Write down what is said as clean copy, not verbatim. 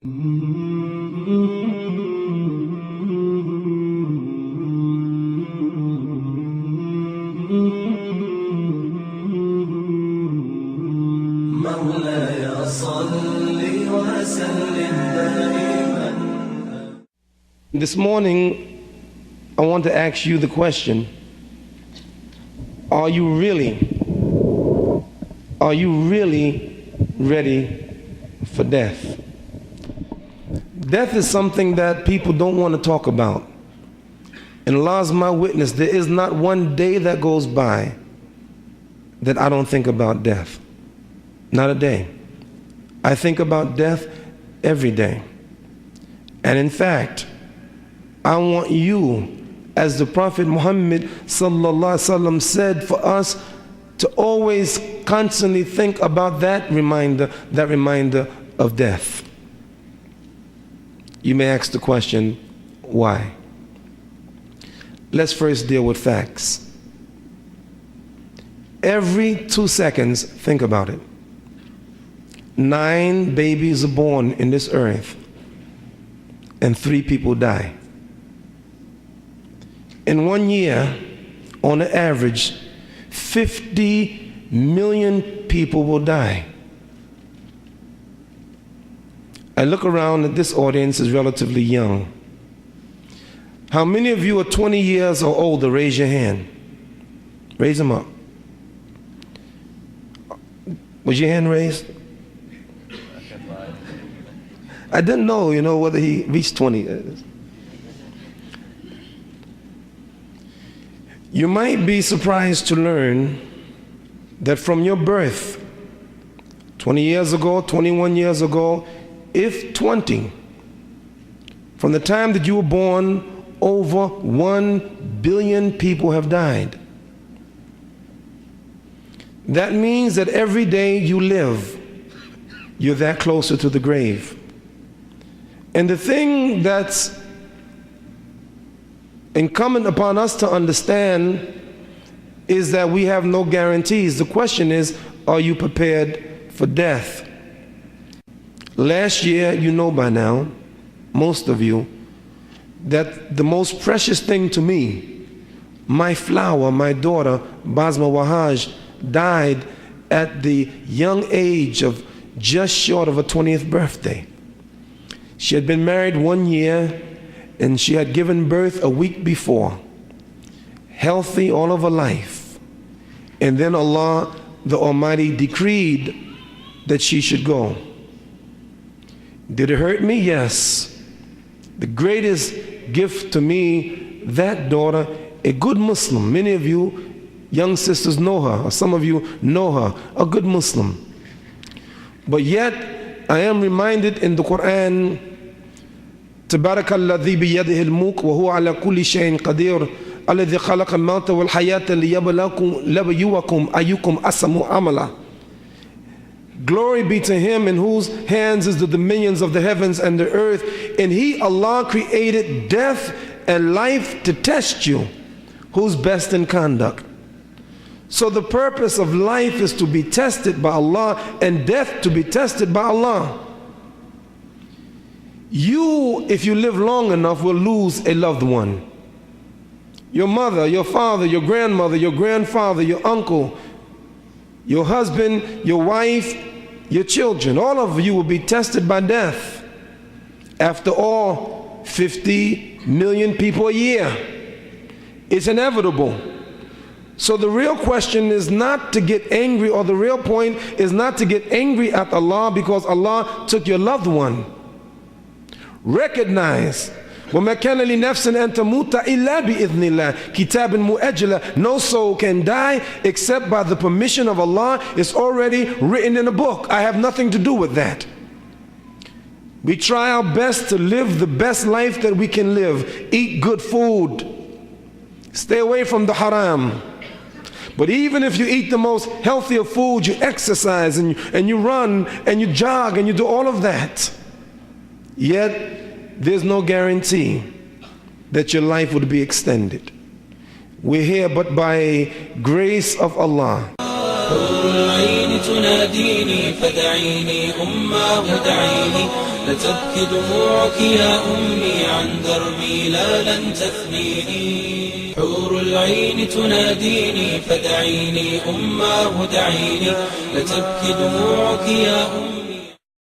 This morning, I want to ask you the question, are you really ready for death? Death is something that people don't want to talk about. And Allah's my witness, there is not one day that goes by that I don't think about death. Not a day. I think about death every day. And in fact, I want you, as the Prophet Muhammad sallallahu alaihi wasallam said, for us to always constantly think about that reminder of death. You may ask the question, why? Let's first deal with facts. Every 2 seconds, think about it. 9 babies are born in this earth, and 3 people die. In 1 year, on an average, 50 million people will die. I look around at this audience is relatively young. How many of you are 20 years or older? Raise your hand. Raise them up. Was your hand raised? I didn't know, whether he reached 20. You might be surprised to learn that from your birth, 20 years ago, 21 years ago, if 20, from the time that you were born, over 1 billion people have died. That means that every day you live, you're that closer to the grave. And the thing that's incumbent upon us to understand is that we have no guarantees. The question is, are you prepared for death? Last year, you know by now, most of you, that the most precious thing to me, my flower, my daughter, Basma Wahaj, died at the young age of just short of her 20th birthday. She had been married 1 year, and she had given birth a week before, healthy all of her life. And then Allah, the Almighty, decreed that she should go. Did it hurt me? Yes. The greatest gift to me, that daughter, a good Muslim. Many of you young sisters know her, or some of you know her, a good Muslim. But yet, I am reminded in the Quran, تبارك الذي بيده الملك وهو على كل شيء قدير الذي خلق الموت والحياة ليبلوكم أيكم أحسن عملا. Glory be to him in whose hands is the dominions of the heavens and the earth, and he, Allah, created death and life to test you, who's best in conduct. So the purpose of life is to be tested by Allah, and death to be tested by Allah. You, if you live long enough, will lose a loved one. Your mother, your father, your grandmother, your grandfather, your uncle, your husband, your wife, your children, all of you will be tested by death. After all, 50 million people a year. It's inevitable. So the real question is not to get angry, or the real point is not to get angry at Allah because Allah took your loved one. Recognize, وَمَا كَانَ لِنَفْسٍ أَن تَمُوتَ إِلَّا بِإِذْنِ اللَّهِ كِتَابٍ مُؤَجَّلًا. No soul can die except by the permission of Allah. It's already written in a book. I have nothing to do with that. We try our best to live the best life that we can live. Eat good food. Stay away from the haram. But even if you eat the most healthy of food, you exercise and you run and you jog and you do all of that, yet there's no guarantee that your life would be extended. We're here but by grace of Allah. تناديني فدعيني أماه دعيني، لتبكي دموعك يا أمي عن دربي لا لن تثنيني. حور العين تناديني فدعيني أماه دعيني، لتبكي دموعك يا أمي